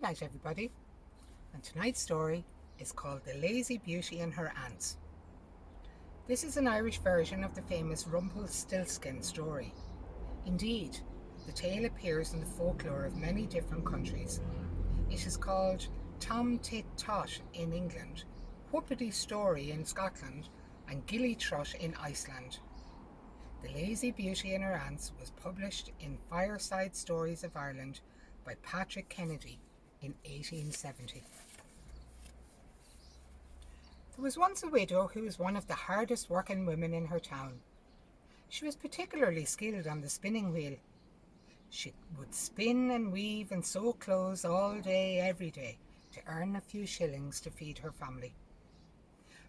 night, everybody, and tonight's story is called The Lazy Beauty and Her Ants. This is an Irish version of the famous Rumpelstiltskin story. Indeed, the tale appears in the folklore of many different countries. It is called Tom Tit Tot in England, Whoopity Story in Scotland, and Gilly Trot in Iceland. The Lazy Beauty and Her Ants was published in Fireside Stories of Ireland by Patrick Kennedy in 1870. There was once a widow who was one of the hardest working women in her town. She was particularly skilled on the spinning wheel. She would spin and weave and sew clothes all day, every day, to earn a few shillings to feed her family.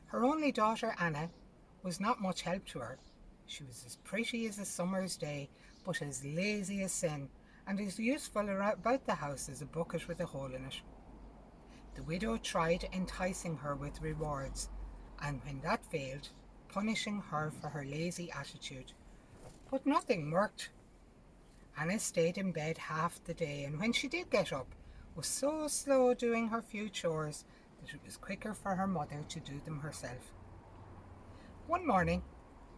Her only daughter, Anna, was not much help to her. She was as pretty as a summer's day, but as lazy as sin, and as useful about the house as a bucket with a hole in it. The widow tried enticing her with rewards, and when that failed, punishing her for her lazy attitude. But nothing worked. Anna stayed in bed half the day, and when she did get up, was so slow doing her few chores that it was quicker for her mother to do them herself. One morning,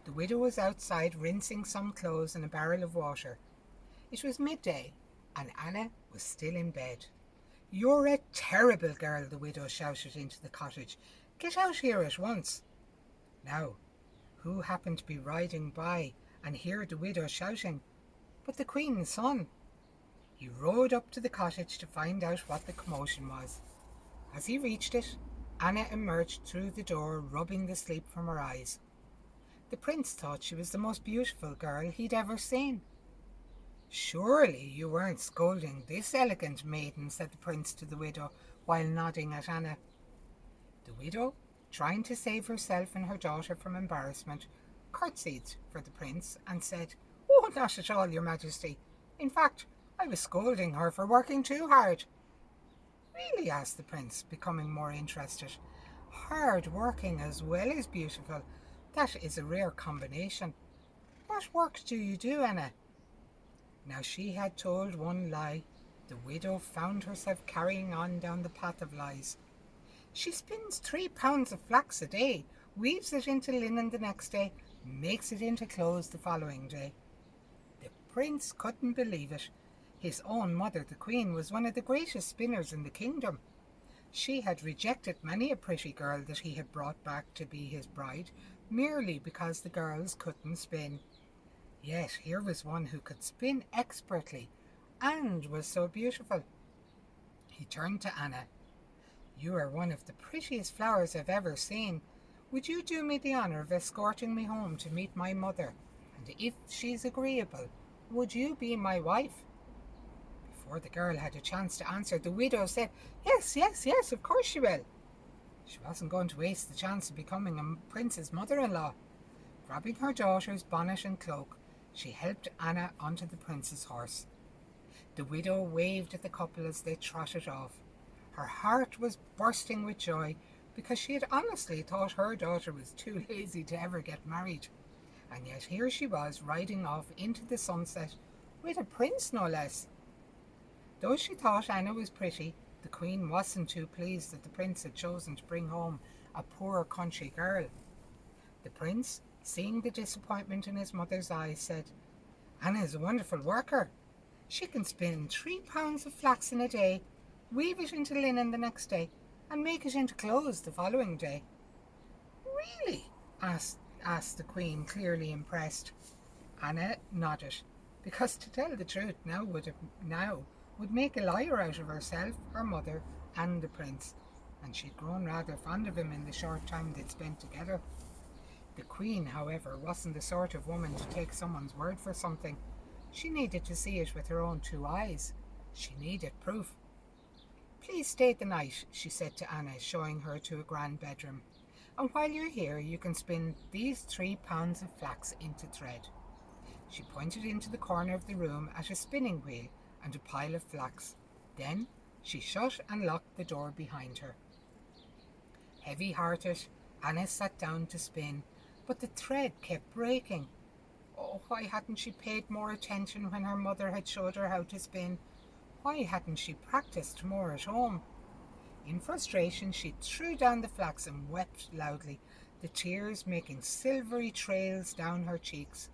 the widow was outside rinsing some clothes in a barrel of water. It was midday, and Anna was still in bed. "You're a terrible girl," the widow shouted into the cottage. "Get out here at once." Now, who happened to be riding by and heard the widow shouting? But the Queen's son. He rode up to the cottage to find out what the commotion was. As he reached it, Anna emerged through the door, rubbing the sleep from her eyes. The prince thought she was the most beautiful girl he'd ever seen. "Surely you weren't scolding this elegant maiden," said the prince to the widow, while nodding at Anna. The widow, trying to save herself and her daughter from embarrassment, curtsied for the prince and said, "Oh, not at all, your majesty. In fact, I was scolding her for working too hard." "Really?" asked the prince, becoming more interested. "Hard working as well as beautiful. That is a rare combination. What work do you do, Anna?" Now she had told one lie. The widow found herself carrying on down the path of lies. "She spins 3 pounds of flax a day, weaves it into linen the next day, makes it into clothes the following day." The prince couldn't believe it. His own mother, the queen, was one of the greatest spinners in the kingdom. She had rejected many a pretty girl that he had brought back to be his bride, merely because the girls couldn't spin. Yet here was one who could spin expertly and was so beautiful. He turned to Anna. "You are one of the prettiest flowers I've ever seen. Would you do me the honour of escorting me home to meet my mother? And if she's agreeable, would you be my wife?" Before the girl had a chance to answer, the widow said, "Yes, yes, yes, of course she will." She wasn't going to waste the chance of becoming a prince's mother-in-law. Grabbing her daughter's bonnet and cloak, she helped Anna onto the prince's horse. The widow waved at the couple as they trotted off. Her heart was bursting with joy because she had honestly thought her daughter was too lazy to ever get married. And yet here she was riding off into the sunset with a prince, no less. Though she thought Anna was pretty, the queen wasn't too pleased that the prince had chosen to bring home a poor country girl. The prince, seeing the disappointment in his mother's eyes, said, "Anna is a wonderful worker. She can spin 3 pounds of flax in a day, weave it into linen the next day, and make it into clothes the following day." "Really?" asked the queen, clearly impressed. Anna nodded, because to tell the truth now would make a liar out of herself, her mother, and the prince, and she'd grown rather fond of him in the short time they'd spent together. The queen, however, wasn't the sort of woman to take someone's word for something. She needed to see it with her own 2 eyes. She needed proof. "Please stay the night," she said to Anna, showing her to a grand bedroom. "And while you're here, you can spin these 3 pounds of flax into thread." She pointed into the corner of the room at a spinning wheel and a pile of flax. Then she shut and locked the door behind her. Heavy-hearted, Anna sat down to spin, but the thread kept breaking. Oh, why hadn't she paid more attention when her mother had showed her how to spin? Why hadn't she practiced more at home? In frustration, she threw down the flax and wept loudly, the tears making silvery trails down her cheeks.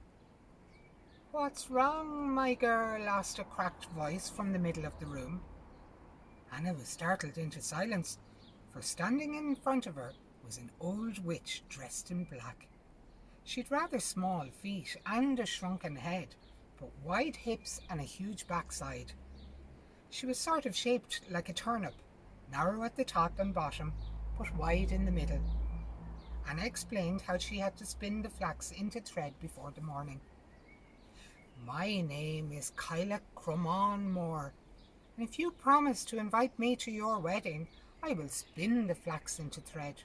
"What's wrong, my girl?" asked a cracked voice from the middle of the room. Anna was startled into silence, for standing in front of her was an old witch dressed in black. She'd rather small feet and a shrunken head, but wide hips and a huge backside. She was sort of shaped like a turnip, narrow at the top and bottom, but wide in the middle. Anna explained how she had to spin the flax into thread before the morning. "My name is Kyla Crumon Moore, and if you promise to invite me to your wedding, I will spin the flax into thread."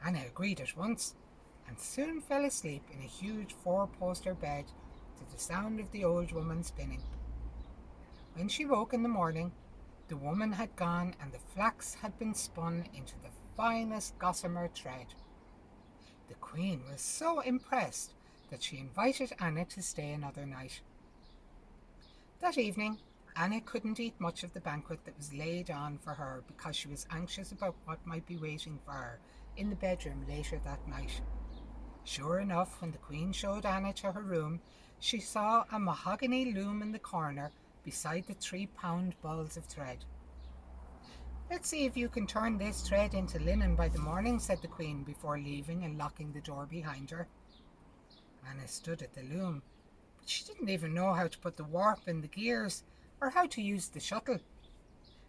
Anna agreed at once, and soon fell asleep in a huge four-poster bed to the sound of the old woman spinning. When she woke in the morning, the woman had gone and the flax had been spun into the finest gossamer thread. The Queen was so impressed that she invited Anna to stay another night. That evening, Anna couldn't eat much of the banquet that was laid on for her because she was anxious about what might be waiting for her in the bedroom later that night. Sure enough, when the Queen showed Anna to her room, she saw a mahogany loom in the corner beside the 3-pound balls of thread. "Let's see if you can turn this thread into linen by the morning," said the Queen before leaving and locking the door behind her. Anna stood at the loom, but she didn't even know how to put the warp in the gears or how to use the shuttle.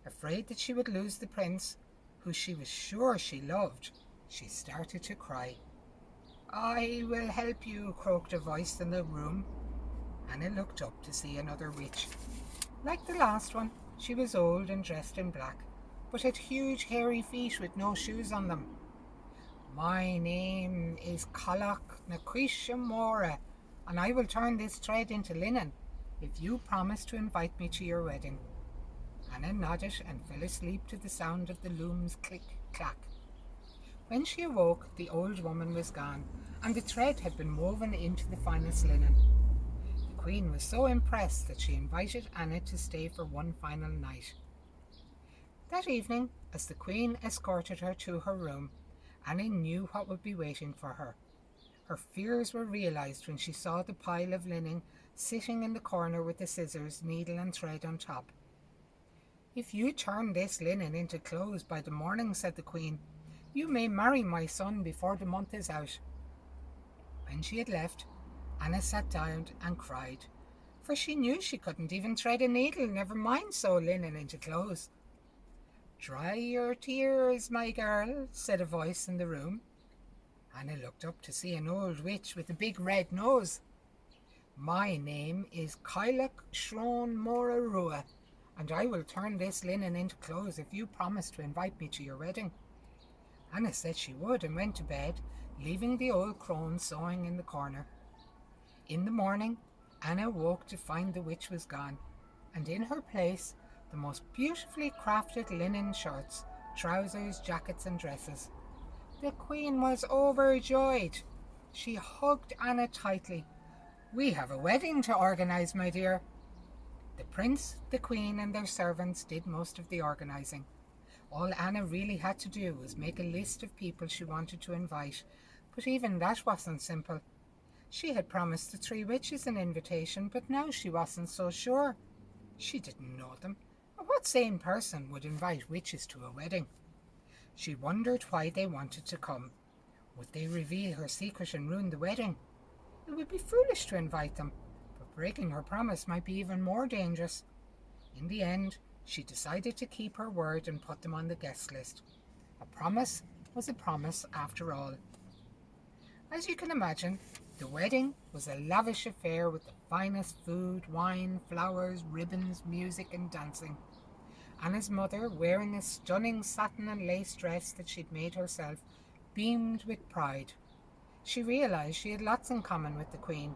Afraid that she would lose the prince, who she was sure she loved, she started to cry. "I will help you," croaked a voice in the room. Anna looked up to see another witch. Like the last one, she was old and dressed in black, but had huge hairy feet with no shoes on them. "My name is Kalak Nakrishamora, and I will turn this thread into linen if you promise to invite me to your wedding." Anna nodded and fell asleep to the sound of the loom's click-clack. When she awoke, the old woman was gone, and the thread had been woven into the finest linen. The Queen was so impressed that she invited Anna to stay for one final night. That evening, as the Queen escorted her to her room, Anna knew what would be waiting for her. Her fears were realized when she saw the pile of linen sitting in the corner with the scissors, needle and thread on top. "If you turn this linen into clothes by the morning," said the Queen, "you may marry my son before the month is out." When she had left, Anna sat down and cried, for she knew she couldn't even thread a needle, never mind sew linen into clothes. "Dry your tears, my girl," said a voice in the room. Anna looked up to see an old witch with a big red nose. "My name is Kylak Shron Morarua, and I will turn this linen into clothes if you promise to invite me to your wedding." Anna said she would and went to bed, leaving the old crone sewing in the corner. In the morning, Anna woke to find the witch was gone, and in her place the most beautifully crafted linen shirts, trousers, jackets and dresses. The Queen was overjoyed. She hugged Anna tightly. "We have a wedding to organise, my dear." The prince, the Queen and their servants did most of the organising. All Anna really had to do was make a list of people she wanted to invite, but even that wasn't simple. She had promised the 3 witches an invitation, but now she wasn't so sure. She didn't know them. What sane person would invite witches to a wedding? She wondered why they wanted to come. Would they reveal her secret and ruin the wedding? It would be foolish to invite them, but breaking her promise might be even more dangerous. In the end, she decided to keep her word and put them on the guest list. A promise was a promise after all. As you can imagine, the wedding was a lavish affair with the finest food, wine, flowers, ribbons, music and dancing. Anna's mother, wearing a stunning satin and lace dress that she'd made herself, beamed with pride. She realized she had lots in common with the Queen: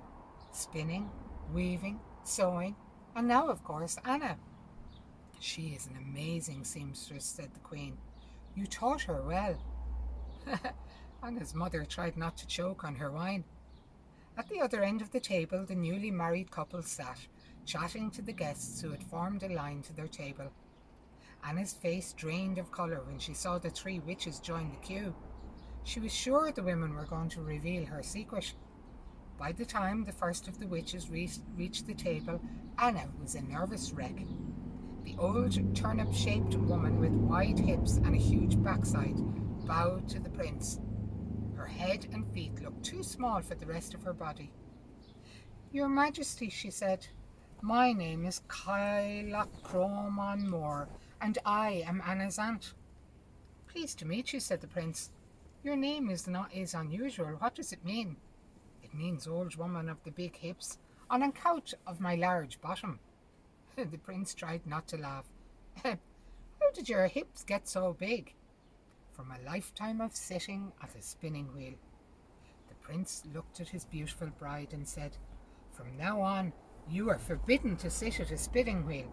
spinning, weaving, sewing, and now, of course, Anna. "She is an amazing seamstress," said the Queen. "You taught her well." Anna's mother tried not to choke on her wine. At the other end of the table, the newly married couple sat, chatting to the guests who had formed a line to their table. Anna's face drained of colour when she saw the three witches join the queue. She was sure the women were going to reveal her secret. By the time the first of the witches reached the table, Anna was a nervous wreck. The old turnip-shaped woman with wide hips and a huge backside bowed to the prince. Her head and feet looked too small for the rest of her body. "Your Majesty," she said, "my name is Kyla Croman Moore, and I am Anna's aunt." "Pleased to meet you," said the prince. "Your name is unusual. What does it mean?" "It means old woman of the big hips, on account of my large bottom." The prince tried not to laugh. "How did your hips get so big?" "From a lifetime of sitting at a spinning wheel." The prince looked at his beautiful bride and said, "From now on, you are forbidden to sit at a spinning wheel."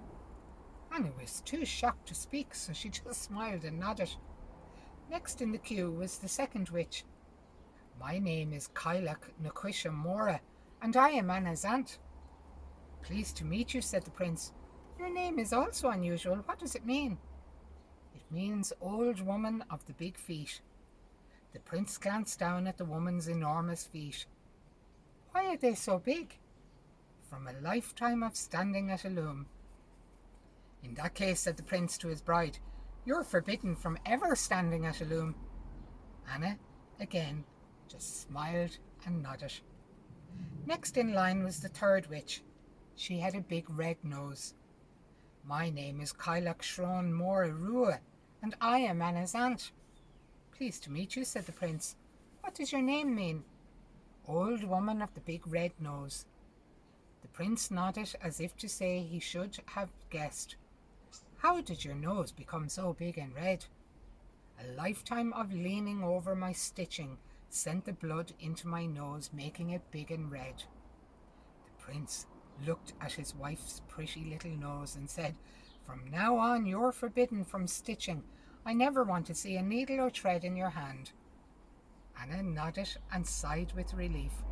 Anna was too shocked to speak, so she just smiled and nodded. Next in the queue was the second witch. "My name is Kylak Nakwisha Mora, and I am Anna's aunt." "Pleased to meet you," said the prince. "Your name is also unusual. What does it mean?" "It means old woman of the big feet." The prince glanced down at the woman's enormous feet. "Why are they so big?" "From a lifetime of standing at a loom." "In that case," said the prince to his bride, "you're forbidden from ever standing at a loom." Anna, again, just smiled and nodded. Next in line was the third witch. She had a big red nose. "My name is Kylak Shron Mora Rua, and I am Anna's aunt." "Pleased to meet you," said the prince. "What does your name mean?" "Old woman of the big red nose." The prince nodded as if to say he should have guessed. "How did your nose become so big and red?" "A lifetime of leaning over my stitching sent the blood into my nose, making it big and red." The prince looked at his wife's pretty little nose and said, "From now on you're forbidden from stitching. I never want to see a needle or thread in your hand." Anna nodded and sighed with relief.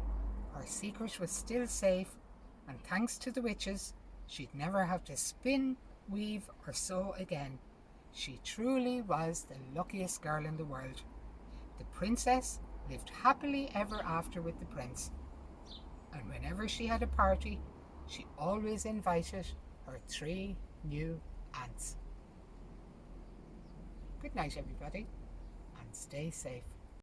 Her secret was still safe, and thanks to the witches, she'd never have to spin, weave, or sew again. She truly was the luckiest girl in the world. The princess lived happily ever after with the prince, and whenever she had a party, she always invited her 3 new aunts. Good night, everybody, and stay safe.